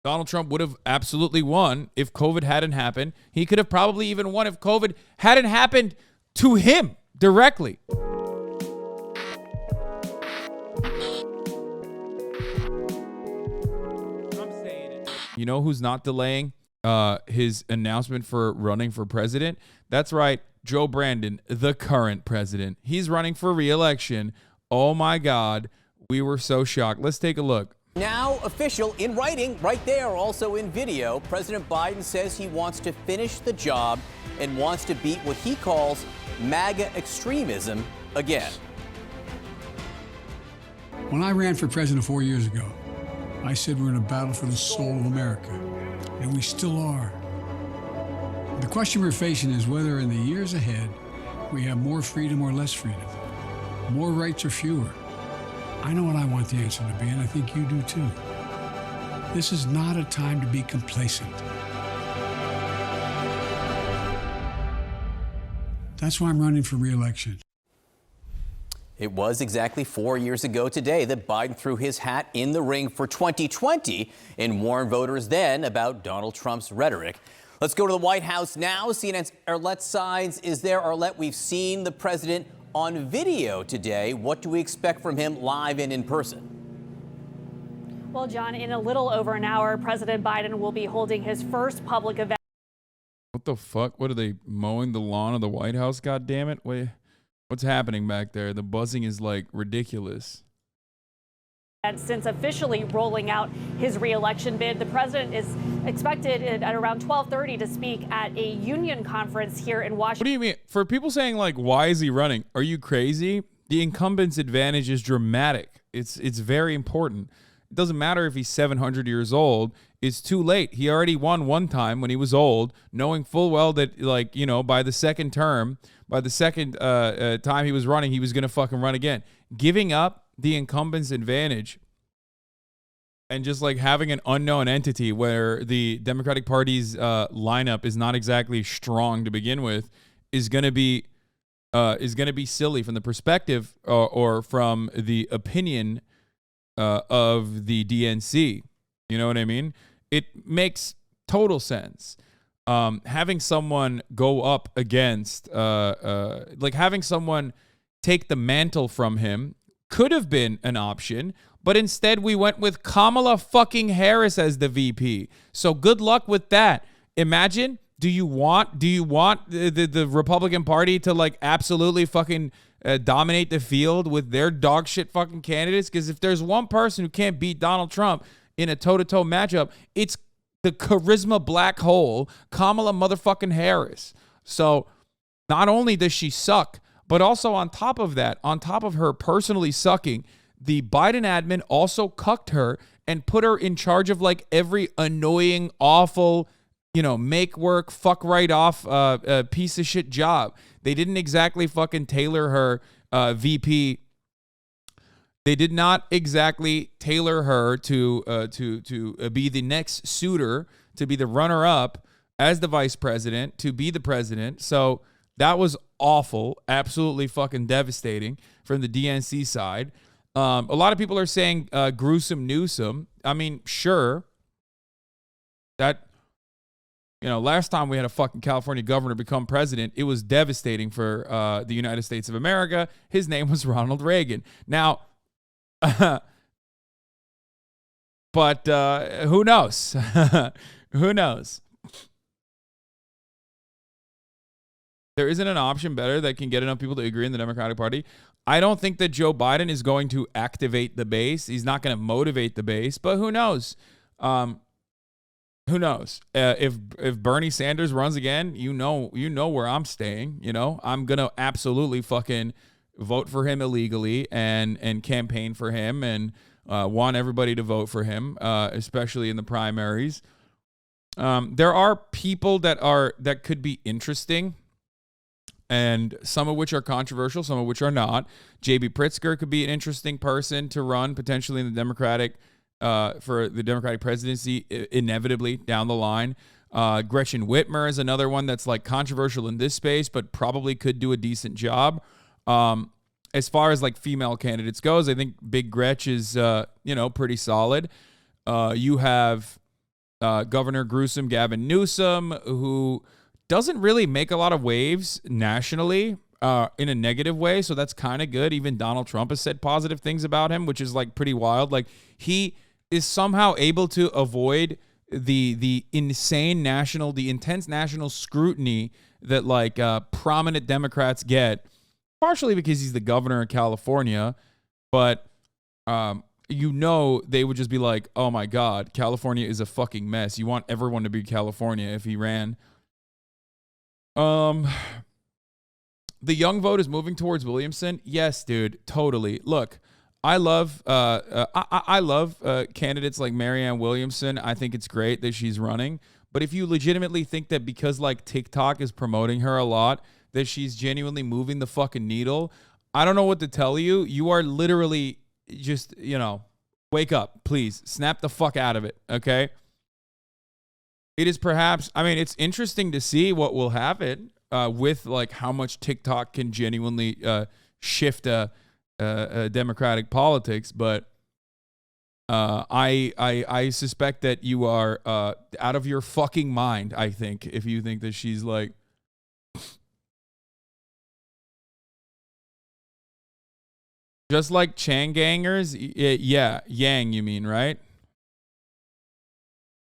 Donald Trump would have absolutely won if COVID hadn't happened. He could have probably even won if COVID hadn't happened to him directly. You know who's not delaying his announcement for running for president? That's right, Joe Brandon, the current president. He's running for re-election. Oh my God, we were so shocked. Let's take a look. Now official in writing, right there, also in video, President Biden says he wants to finish the job and wants to beat what he calls MAGA extremism again. When I ran for president 4 years ago, I said we're in a battle for the soul of America, and we still are. The question we're facing is whether in the years ahead we have more freedom or less freedom, more rights or fewer. I know what I want the answer to be, and I think you do too. This is not a time to be complacent. That's why I'm running for re-election. It was exactly 4 years ago today that Biden threw his hat in the ring for 2020 and warned voters then about Donald Trump's rhetoric. Let's go to the White House now. CNN's Arlette Saenz is there. Arlette, we've seen the president on video today. What do we expect from him live and in person? Well, John, in a little over an hour, President Biden will be holding his first public event. What the fuck? What are they mowing the lawn of the White House? God damn it. Wait, what's happening back there? The buzzing is like ridiculous. And since officially rolling out his re-election bid, the president is expected at around 12:30 to speak at a union conference here in Washington. What do you mean? For people saying like, why is he running? Are you crazy? The incumbent's advantage is dramatic. It's very important. It doesn't matter if he's 700 years old. It's too late. He already won one time when he was old, knowing full well that, like, you know, by the second time he was running, he was going to fucking run again. Giving up the incumbent's advantage and just like having an unknown entity where the Democratic Party's lineup is not exactly strong to begin with is going to be silly from the perspective or from the opinion of the DNC. You know what I mean? It makes total sense. Having someone go up against, like having someone take the mantle from him could have been an option, but instead we went with Kamala fucking Harris as the VP. So good luck with that. Imagine, do you want the Republican Party to like absolutely fucking dominate the field with their dog shit fucking candidates? Because if there's one person who can't beat Donald Trump in a toe-to-toe matchup, it's the charisma black hole, Kamala motherfucking Harris. So not only does she suck, but also on top of that, on top of her personally sucking, the Biden admin also cucked her and put her in charge of like every annoying, awful, you know, make work, fuck right off, piece of shit job. They didn't exactly fucking tailor her VP. They did not exactly tailor her to be the next suitor, to be the runner-up as the vice president, to be the president. So that was awful, absolutely fucking devastating from the DNC side. A lot of people are saying gruesome Newsom. I mean, sure. That, you know, last time we had a fucking California governor become president, it was devastating for the United States of America. His name was Ronald Reagan. Now, but who knows? Who knows? There isn't an option better that can get enough people to agree in the Democratic Party. I don't think that Joe Biden is going to activate the base. He's not going to motivate the base, but who knows? Who knows? If Bernie Sanders runs again, you know where I'm staying. You know, I'm going to absolutely fucking vote for him illegally and campaign for him and want everybody to vote for him, especially in the primaries. There are people that could be interesting, and some of which are controversial, some of which are not. J.B. Pritzker could be an interesting person to run potentially in the Democratic for the Democratic presidency inevitably down the line. Gretchen Whitmer is another one that's like controversial in this space, but probably could do a decent job. As far as like female candidates goes, I think Big Gretch is pretty solid. You have Governor Gruesome Gavin Newsom, who doesn't really make a lot of waves nationally in a negative way. So that's kind of good. Even Donald Trump has said positive things about him, which is like pretty wild. Like he is somehow able to avoid the intense national scrutiny that like prominent Democrats get, partially because he's the governor of California, but they would just be like, oh my God, California is a fucking mess. You want everyone to be California if he ran. The young vote is moving towards Williamson. Yes, dude, totally. Look, I love candidates like Marianne Williamson. I think it's great that she's running. But if you legitimately think that because like TikTok is promoting her a lot, that she's genuinely moving the fucking needle, I don't know what to tell you. You are literally just, wake up, please. Snap the fuck out of it, okay? It is perhaps, it's interesting to see what will happen with like how much TikTok can genuinely shift Democratic politics, but I suspect that you are out of your fucking mind, I think, if you think that she's like... Just like Chang gangers, yeah, Yang, you mean, right?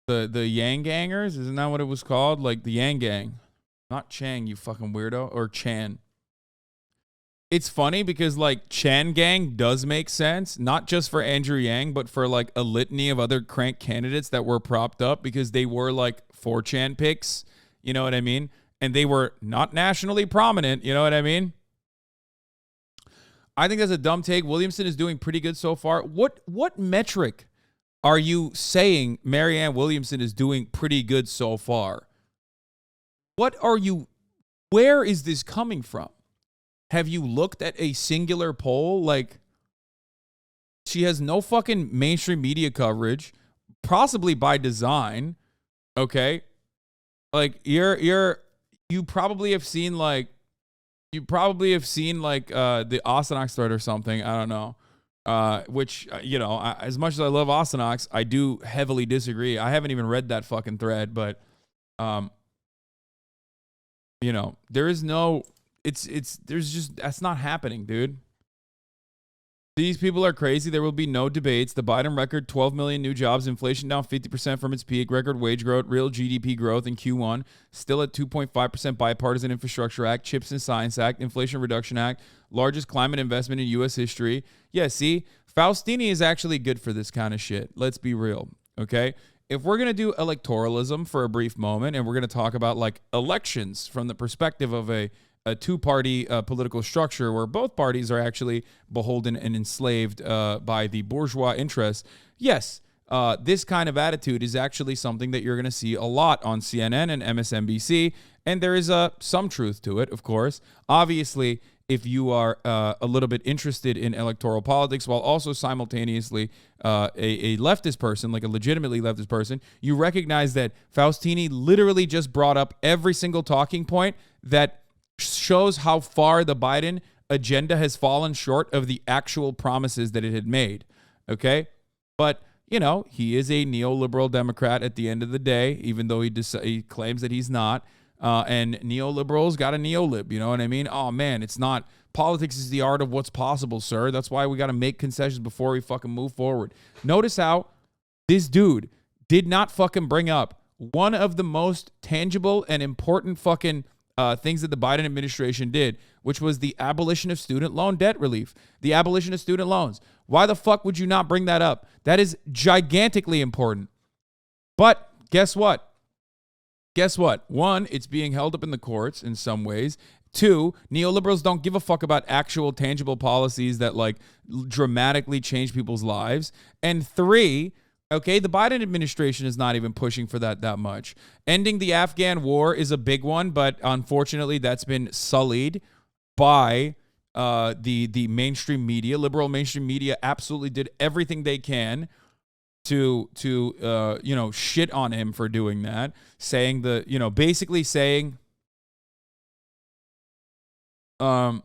The Yang gangers, isn't that what it was called? Like the Yang gang, not Chang, you fucking weirdo, or Chan. It's funny because like Chan gang does make sense, not just for Andrew Yang, but for like a litany of other crank candidates that were propped up because they were like 4chan picks, you know what I mean? And they were not nationally prominent, you know what I mean? I think that's a dumb take. Williamson is doing pretty good so far. What metric are you saying Marianne Williamson is doing pretty good so far? Where is this coming from? Have you looked at a singular poll? Like, she has no fucking mainstream media coverage, possibly by design. Okay. Like you probably have seen the Ostonox thread or something. I don't know. Which, as much as I love Ostonox, I do heavily disagree. I haven't even read that fucking thread, but, there is no, that's not happening, dude. These people are crazy. There will be no debates. The Biden record, 12 million new jobs, inflation down 50% from its peak, record wage growth, real GDP growth in Q1, still at 2.5% bipartisan infrastructure act, CHIPS and Science Act, Inflation Reduction Act, largest climate investment in U.S. history. Yeah, see, Faustini is actually good for this kind of shit. Let's be real, okay? If we're going to do electoralism for a brief moment and we're going to talk about like elections from the perspective of a two-party political structure where both parties are actually beholden and enslaved by the bourgeois interests, yes, this kind of attitude is actually something that you're going to see a lot on CNN and MSNBC, and there is some truth to it, of course. Obviously, if you are a little bit interested in electoral politics while also simultaneously a leftist person, like a legitimately leftist person, you recognize that Faustini literally just brought up every single talking point that shows how far the Biden agenda has fallen short of the actual promises that it had made, okay? But, he is a neoliberal Democrat at the end of the day, even though he claims that he's not. And neoliberals got a neolib, you know what I mean? Oh, man, it's not. Politics is the art of what's possible, sir. That's why we got to make concessions before we fucking move forward. Notice how this dude did not fucking bring up one of the most tangible and important fucking things that the Biden administration did, which was the abolition of student loan debt relief, the abolition of student loans. Why the fuck would you not bring that up? That is gigantically important. But guess what? One, it's being held up in the courts in some ways. Two, neoliberals don't give a fuck about actual tangible policies that like dramatically change people's lives. And three, okay, the Biden administration is not even pushing for that much. Ending the Afghan war is a big one, but unfortunately that's been sullied by the mainstream media. Liberal mainstream media absolutely did everything they can to shit on him for doing that, saying basically saying I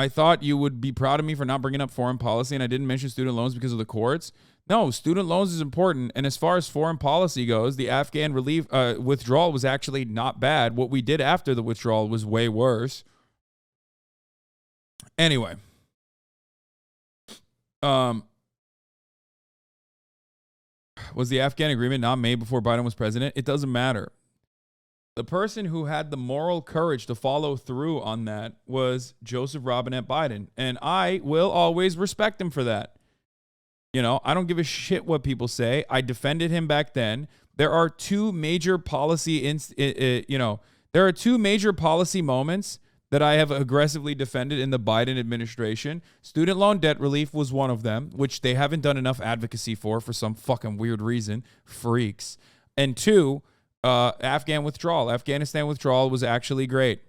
thought you would be proud of me for not bringing up foreign policy, and I didn't mention student loans because of the courts. No, student loans is important. And as far as foreign policy goes, the Afghan relief withdrawal was actually not bad. What we did after the withdrawal was way worse. Anyway. Was the Afghan agreement not made before Biden was president? It doesn't matter. The person who had the moral courage to follow through on that was Joseph Robinette Biden. And I will always respect him for that. You know, I don't give a shit what people say. I defended him back then. There are two major policy, there are two major policy moments that I have aggressively defended in the Biden administration. Student loan debt relief was one of them, which they haven't done enough advocacy for some fucking weird reason. Freaks. And two, Afghanistan withdrawal was actually great.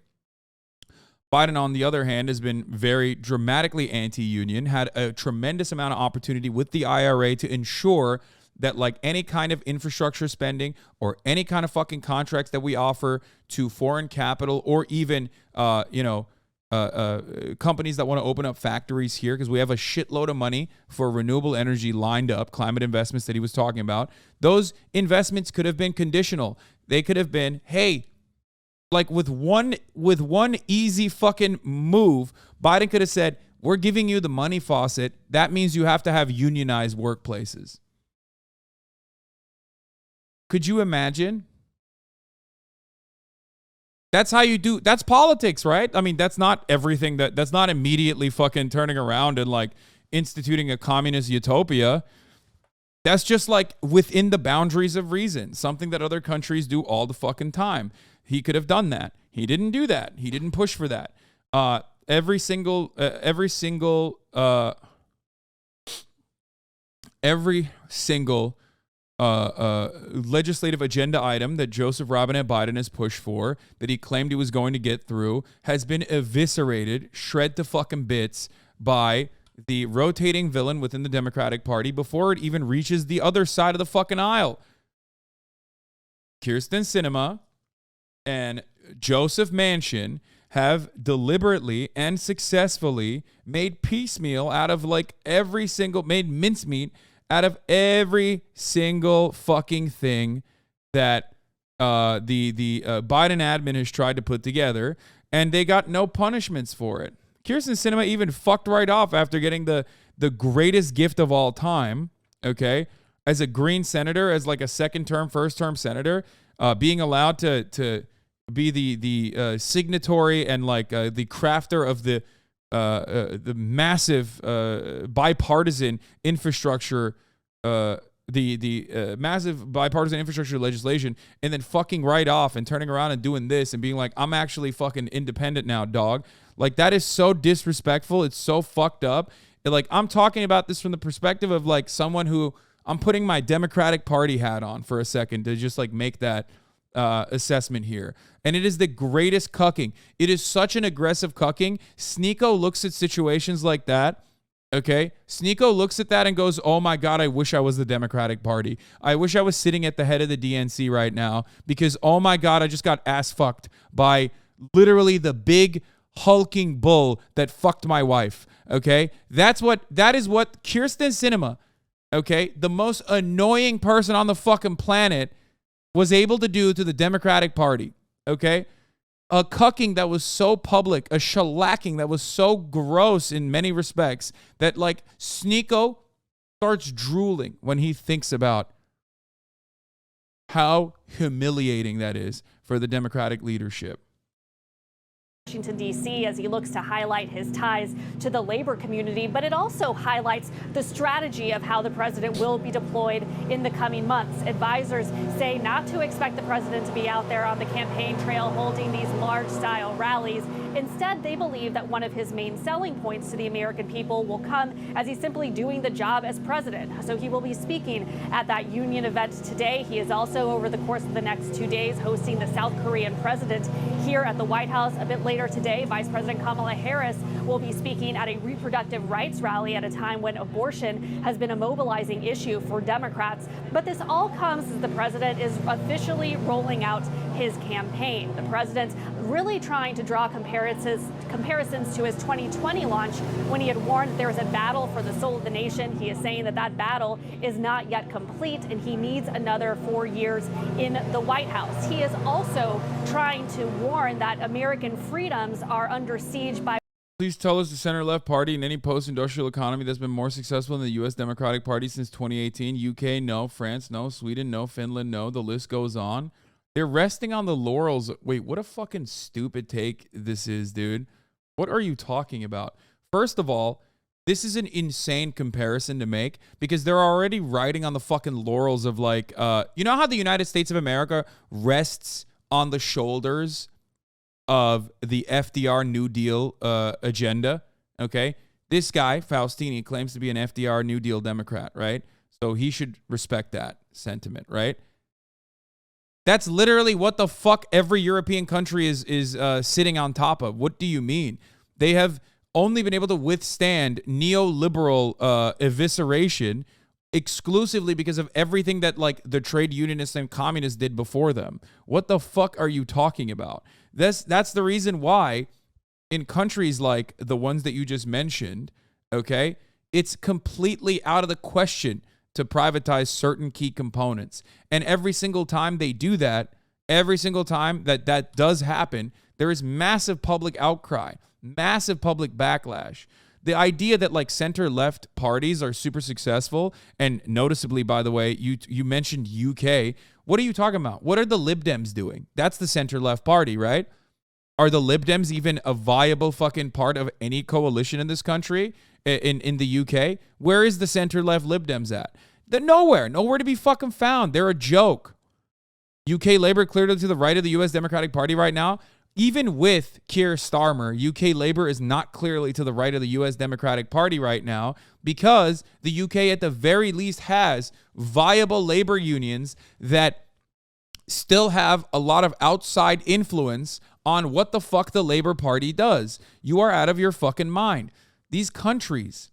Biden, on the other hand, has been very dramatically anti-union, had a tremendous amount of opportunity with the IRA to ensure that like any kind of infrastructure spending or any kind of fucking contracts that we offer to foreign capital or even, companies that want to open up factories here, because we have a shitload of money for renewable energy lined up, climate investments that he was talking about. Those investments could have been conditional. They could have been, hey, like with one easy fucking move, Biden could have said, we're giving you the money faucet. That means you have to have unionized workplaces. Could you imagine? That's how you do. That's politics, right? I mean, that's not everything. That's not immediately fucking turning around and like instituting a communist utopia. That's just like within the boundaries of reason, something that other countries do all the fucking time. He could have done that. He didn't do that. He didn't push for that. Every single legislative agenda item that Joseph Robinette Biden has pushed for, that he claimed he was going to get through, has been eviscerated, shred to fucking bits by the rotating villain within the Democratic Party before it even reaches the other side of the fucking aisle. Kyrsten Sinema and Joseph Manchin have deliberately and successfully made piecemeal out of made mincemeat out of every single fucking thing that the Biden admin has tried to put together, and they got no punishments for it. Kyrsten Sinema even fucked right off after getting the greatest gift of all time, okay, as a green senator, as like a second-term, first-term senator, being allowed to be the signatory and like the crafter of the massive bipartisan infrastructure, massive bipartisan infrastructure legislation, and then fucking right off and turning around and doing this and being like, I'm actually fucking independent now, dog. Like, that is so disrespectful. It's so fucked up. Like, I'm talking about this from the perspective of like someone who I'm putting my Democratic Party hat on for a second to just like make that assessment here. And it is the greatest cucking. It is such an aggressive cucking. Sneeko looks at situations like that. Okay. Sneeko looks at that and goes, oh my God, I wish I was the Democratic Party. I wish I was sitting at the head of the DNC right now because, oh my God, I just got ass fucked by literally the big hulking bull that fucked my wife. Okay. That is what Kyrsten Sinema, okay, the most annoying person on the fucking planet, was able to do to the Democratic Party, okay? A cucking that was so public, a shellacking that was so gross in many respects that, like, Sneeko starts drooling when he thinks about how humiliating that is for the Democratic leadership. Washington, D.C. as he looks to highlight his ties to the labor community, but it also highlights the strategy of how the president will be deployed in the coming months. Advisors say not to expect the president to be out there on the campaign trail holding these large-style rallies. Instead, they believe that one of his main selling points to the American people will come as he's simply doing the job as president. So he will be speaking at that union event today. He is also, over the course of the next 2 days, hosting the South Korean president here at the White House. A bit later today, Vice President Kamala Harris will be speaking at a reproductive rights rally at a time when abortion has been a mobilizing issue for Democrats. But this all comes as the president is officially rolling out his campaign. The president really trying to draw comparisons comparisons to his 2020 launch when he had warned that there was a battle for the soul of the nation. He is saying that that battle is not yet complete and he needs another 4 years in the White House. He is also trying to warn that American freedoms are under siege by. Please tell us the center-left party in any post-industrial economy that's been more successful than the U.S. Democratic Party since 2018. UK, no. France, no. Sweden, no. Finland, no. The list goes on. They're resting on the laurels. Wait, what a fucking stupid take this is, dude. What are you talking about? First of all, this is an insane comparison to make because they're already riding on the fucking laurels of like, you know how the United States of America rests on the shoulders of the FDR New Deal agenda, okay? This guy, Faustini, claims to be an FDR New Deal Democrat, right? So he should respect that sentiment, right? That's literally what the fuck every European country is sitting on top of. What do you mean? They have only been able to withstand neoliberal evisceration exclusively because of everything that like the trade unionists and communists did before them. What the fuck are you talking about? That's the reason why in countries like the ones that you just mentioned, okay, it's completely out of the question to privatize certain key components. And every single time they do that, every single time that does happen, there is massive public outcry, massive public backlash. The idea that like center-left parties are super successful, and noticeably, by the way, you mentioned UK. What are you talking about? What are the Lib Dems doing? That's the center-left party, right? Are the Lib Dems even a viable fucking part of any coalition in this country? In the UK? Where is the center-left Lib Dems at? They're nowhere to be fucking found. They're a joke. UK Labour clearly to the right of the US Democratic Party right now. Even with Keir Starmer, UK Labour is not clearly to the right of the US Democratic Party right now because the UK at the very least has viable labor unions that still have a lot of outside influence on what the fuck the Labour Party does. You are out of your fucking mind. These countries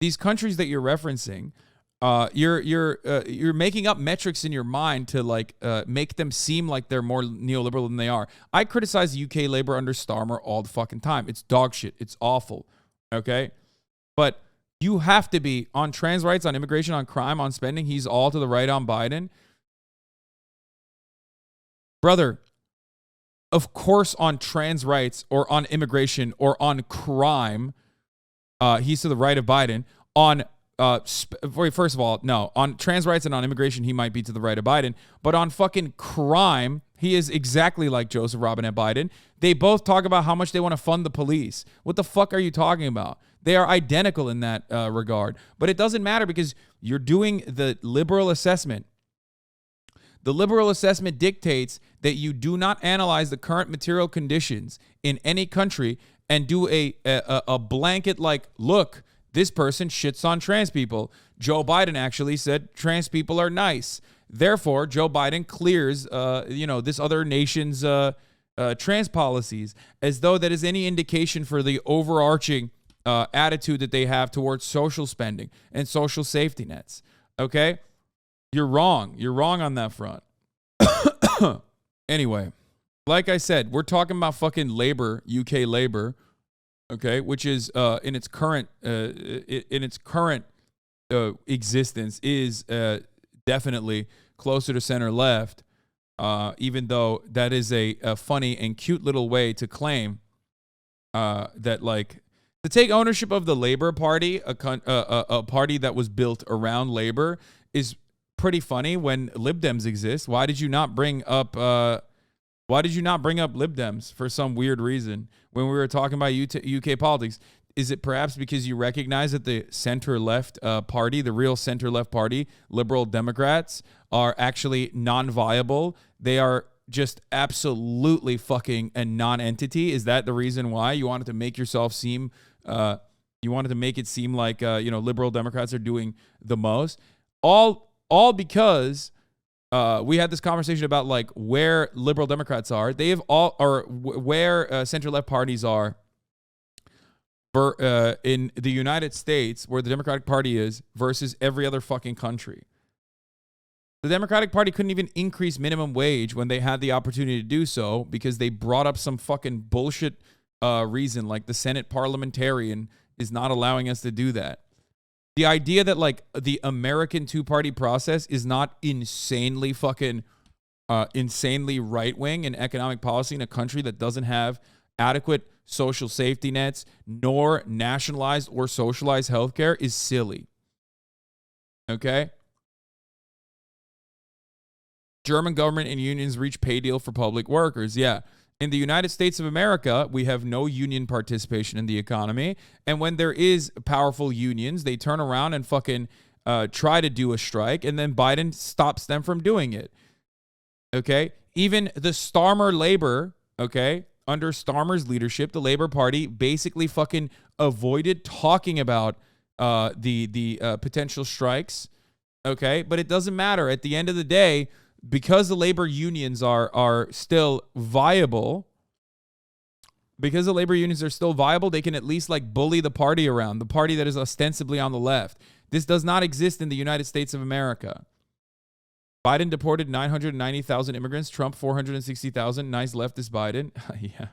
that you're referencing, you're making up metrics in your mind to like make them seem like they're more neoliberal than they are. I criticize UK Labour under Starmer all the fucking time. It's dog shit. It's awful. Okay, but you have to be on trans rights, on immigration, on crime, on spending. He's all to the right on Biden, brother. Of course, on trans rights or on immigration or on crime, he's to the right of Biden. On first of all, no. On trans rights and on immigration, he might be to the right of Biden. But on fucking crime, he is exactly like Joseph Robinette Biden. They both talk about how much they want to fund the police. What the fuck are you talking about? They are identical in that regard. But it doesn't matter because you're doing the liberal assessment. The liberal assessment dictates that you do not analyze the current material conditions in any country and do a blanket like, look, this person shits on trans people. Joe Biden actually said trans people are nice. Therefore, Joe Biden clears, this other nation's trans policies, as though that is any indication for the overarching attitude that they have towards social spending and social safety nets. Okay? You're wrong. You're wrong on that front. Anyway, like I said, we're talking about fucking labor, UK labor, okay, which is in its current existence is definitely closer to center left, even though that is a funny and cute little way to claim that like to take ownership of the Labor Party, a party that was built around labor, is pretty funny when Lib Dems exist. Why did you not bring up Lib Dems for some weird reason when we were talking about UK politics? Is it perhaps because you recognize that the center-left party, the real center-left party, Liberal Democrats, are actually non-viable? They are just absolutely fucking a non-entity. Is that the reason why you wanted to make yourself seem? You wanted to make it seem like Liberal Democrats are doing the most. All because we had this conversation about like where Liberal Democrats are. They have where center-left parties are in the United States, where the Democratic Party is, versus every other fucking country. The Democratic Party couldn't even increase minimum wage when they had the opportunity to do so because they brought up some fucking bullshit reason, like the Senate parliamentarian is not allowing us to do that. The idea that like the American two-party process is not insanely fucking insanely right-wing in economic policy in a country that doesn't have adequate social safety nets nor nationalized or socialized healthcare is silly. Okay? German government and unions reach pay deal for public workers. Yeah. In the United States of America, we have no union participation in the economy. And when there is powerful unions, they turn around and fucking try to do a strike, and then Biden stops them from doing it. Okay? Even the Starmer labor, okay, under Starmer's leadership, the Labor Party basically fucking avoided talking about the potential strikes. Okay? But it doesn't matter. At the end of the day, because the labor unions are still viable, they can at least like bully the party around, the party that is ostensibly on the left. This does not exist in the United States of America. Biden deported 990,000 immigrants, Trump 460,000. Nice leftist Biden. Yeah.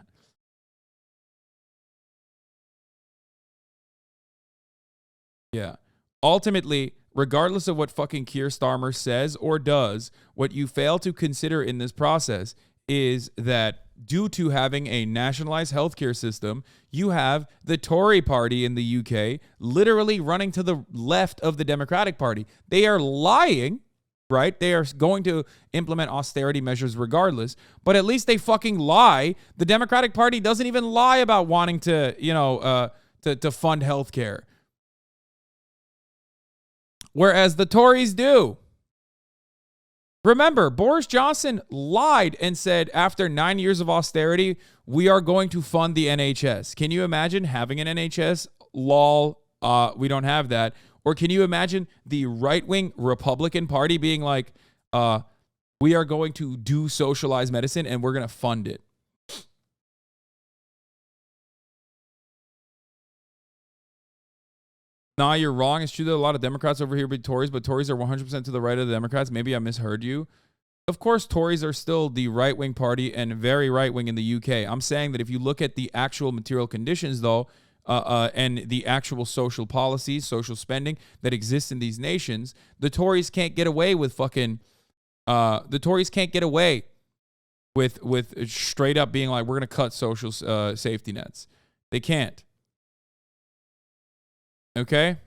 Yeah. Ultimately, regardless of what fucking Keir Starmer says or does, what you fail to consider in this process is that due to having a nationalized healthcare system, you have the Tory party in the UK literally running to the left of the Democratic Party. They are lying, right? They are going to implement austerity measures regardless, but at least they fucking lie. The Democratic Party doesn't even lie about wanting to, to fund healthcare. Whereas the Tories do. Remember, Boris Johnson lied and said after 9 years of austerity, we are going to fund the NHS. Can you imagine having an NHS? Lol, we don't have that. Or can you imagine the right-wing Republican Party being like, we are going to do socialized medicine and we're going to fund it? Nah, you're wrong. It's true that a lot of Democrats over here be Tories, but Tories are 100% to the right of the Democrats. Maybe I misheard you. Of course, Tories are still the right-wing party and very right-wing in the UK. I'm saying that if you look at the actual material conditions, though, and the actual social policies, social spending that exists in these nations, the Tories can't get away with fucking... the Tories can't get away with straight up being like, we're going to cut social safety nets. They can't. Okay?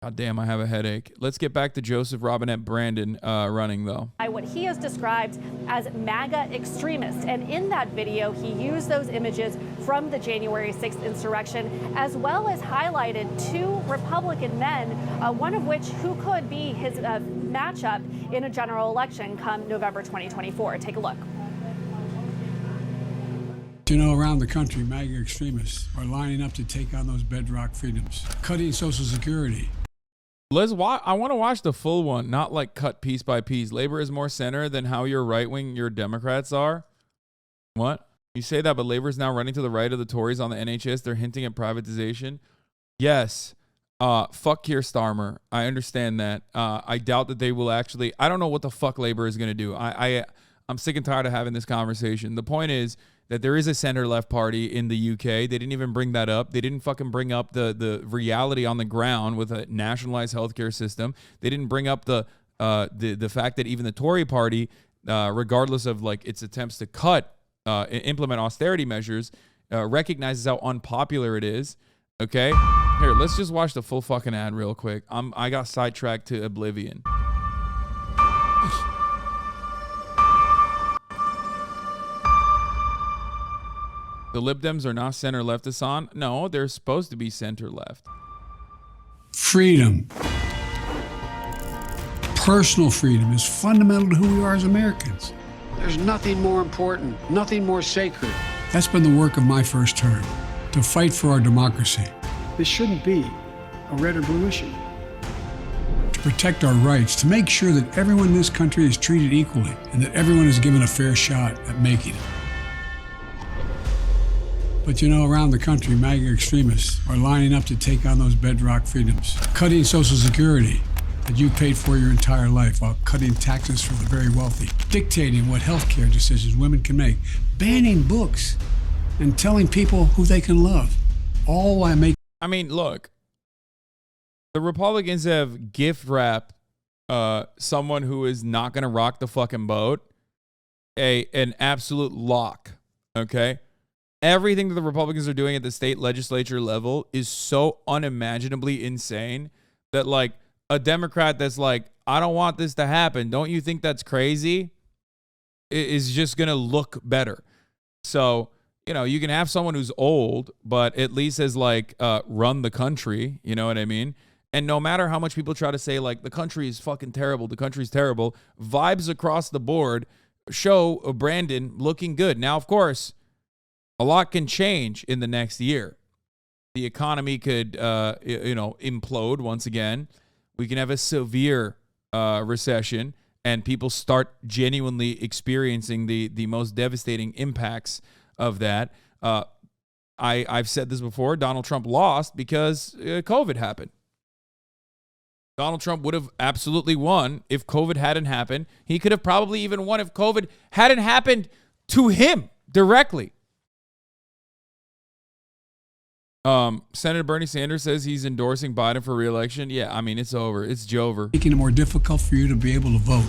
God damn, I have a headache. Let's get back to Joseph Robinette Brandon running, though. What he has described as MAGA extremists. And in that video, he used those images from the January 6th insurrection, as well as highlighted two Republican men, one of which who could be his matchup in a general election come November 2024. Take a look. You know, around the country, MAGA extremists are lining up to take on those bedrock freedoms, cutting Social Security. I want to watch the full one, not like cut piece by piece. Labor is more center than how your right-wing, your Democrats are. What? You say that, but Labor is now running to the right of the Tories on the NHS. They're hinting at privatization. Yes. Fuck Keir Starmer. I understand that. I doubt that they will actually... I don't know what the fuck Labor is going to do. I'm sick and tired of having this conversation. The point is that there is a center-left party in the UK. They didn't even bring that up. They didn't fucking bring up the reality on the ground with a nationalized healthcare system. They didn't bring up the fact that even the Tory party, regardless of like its attempts to implement austerity measures, recognizes how unpopular it is. Okay? Here, let's just watch the full fucking ad real quick. I got sidetracked to oblivion. The Lib Dems are not center-left, Hasan. No, they're supposed to be center-left. Freedom. Personal freedom is fundamental to who we are as Americans. There's nothing more important, nothing more sacred. That's been the work of my first term, to fight for our democracy. This shouldn't be a red or blue issue. To protect our rights, to make sure that everyone in this country is treated equally and that everyone is given a fair shot at making it. But you know, around the country, MAGA extremists are lining up to take on those bedrock freedoms. Cutting Social Security that you paid for your entire life while cutting taxes for the very wealthy. Dictating what healthcare decisions women can make. Banning books and telling people who they can love. All while making... I mean, look. The Republicans have gift wrapped someone who is not going to rock the fucking boat an absolute lock, okay? Everything that the Republicans are doing at the state legislature level is so unimaginably insane that, like, a Democrat that's like, I don't want this to happen, don't you think that's crazy, is just going to look better. So, you know, you can have someone who's old, but at least has, like, run the country, you know what I mean? And no matter how much people try to say, like, the country is fucking terrible, the country's terrible, vibes across the board show Brandon looking good. Now, of course, a lot can change in the next year. The economy could, implode once again. We can have a severe recession, and people start genuinely experiencing the most devastating impacts of that. I've said this before. Donald Trump lost because COVID happened. Donald Trump would have absolutely won if COVID hadn't happened. He could have probably even won if COVID hadn't happened to him directly. Senator Bernie Sanders says he's endorsing Biden for re-election. Yeah, I mean, it's over. It's Jover. Making it more difficult for you to be able to vote.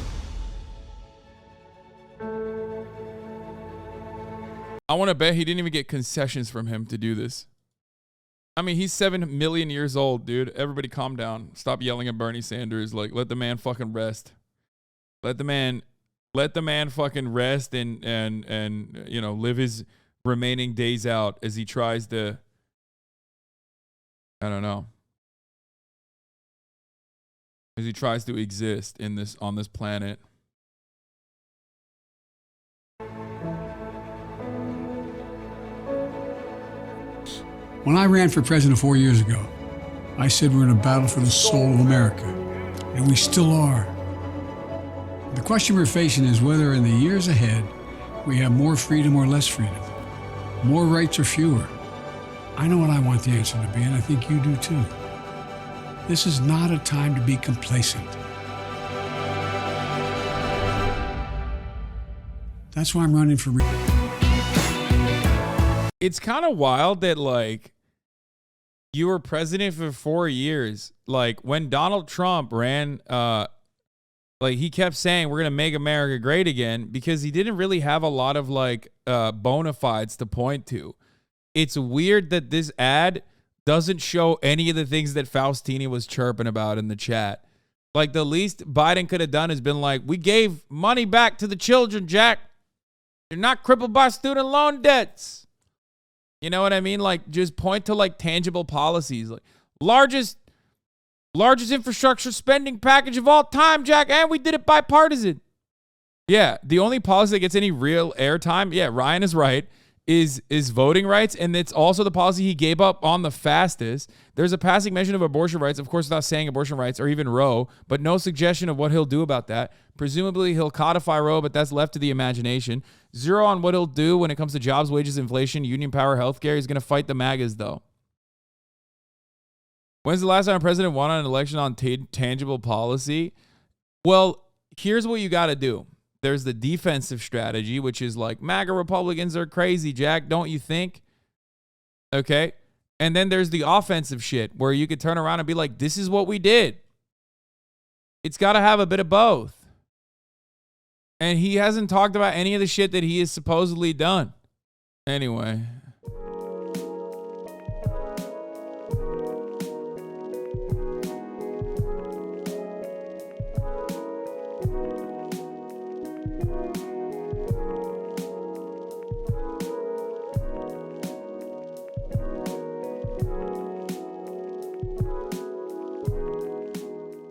I want to bet he didn't even get concessions from him to do this. I mean, he's 7 million years old, dude. Everybody calm down. Stop yelling at Bernie Sanders. Like, let the man fucking rest. Let the man fucking rest and you know, live his remaining days out as he tries to, I don't know, as he tries to exist on this planet. When I ran for president 4 years ago, I said we're in a battle for the soul of America, and we still are. The question we're facing is whether in the years ahead we have more freedom or less freedom, more rights or fewer. I know what I want the answer to be, and I think you do too. This is not a time to be complacent. That's why I'm running for It's kind of wild that, like, you were president for 4 years. Like, when Donald Trump ran, like, he kept saying, we're going to make America great again, because he didn't really have a lot of, like, bona fides to point to. It's weird that this ad doesn't show any of the things that Faustini was chirping about in the chat. Like, the least Biden could have done has been like, we gave money back to the children, Jack. You're not crippled by student loan debts. You know what I mean? Like, just point to, like, tangible policies. Like, largest infrastructure spending package of all time, Jack, and we did it bipartisan. Yeah, the only policy that gets any real airtime, yeah, Ryan is right, is voting rights, and it's also the policy he gave up on the fastest. There's a passing mention of abortion rights, of course, without saying abortion rights or even Roe, but no suggestion of what he'll do about that. Presumably, he'll codify Roe, but that's left to the imagination. Zero on what he'll do when it comes to jobs, wages, inflation, union power, healthcare. He's going to fight the MAGAs, though. When's the last time a president won an election on tangible policy? Well, here's what you got to do. There's the defensive strategy, which is like, MAGA Republicans are crazy, Jack, don't you think? Okay. And then there's the offensive shit where you could turn around and be like, this is what we did. It's got to have a bit of both. And he hasn't talked about any of the shit that he has supposedly done. Anyway.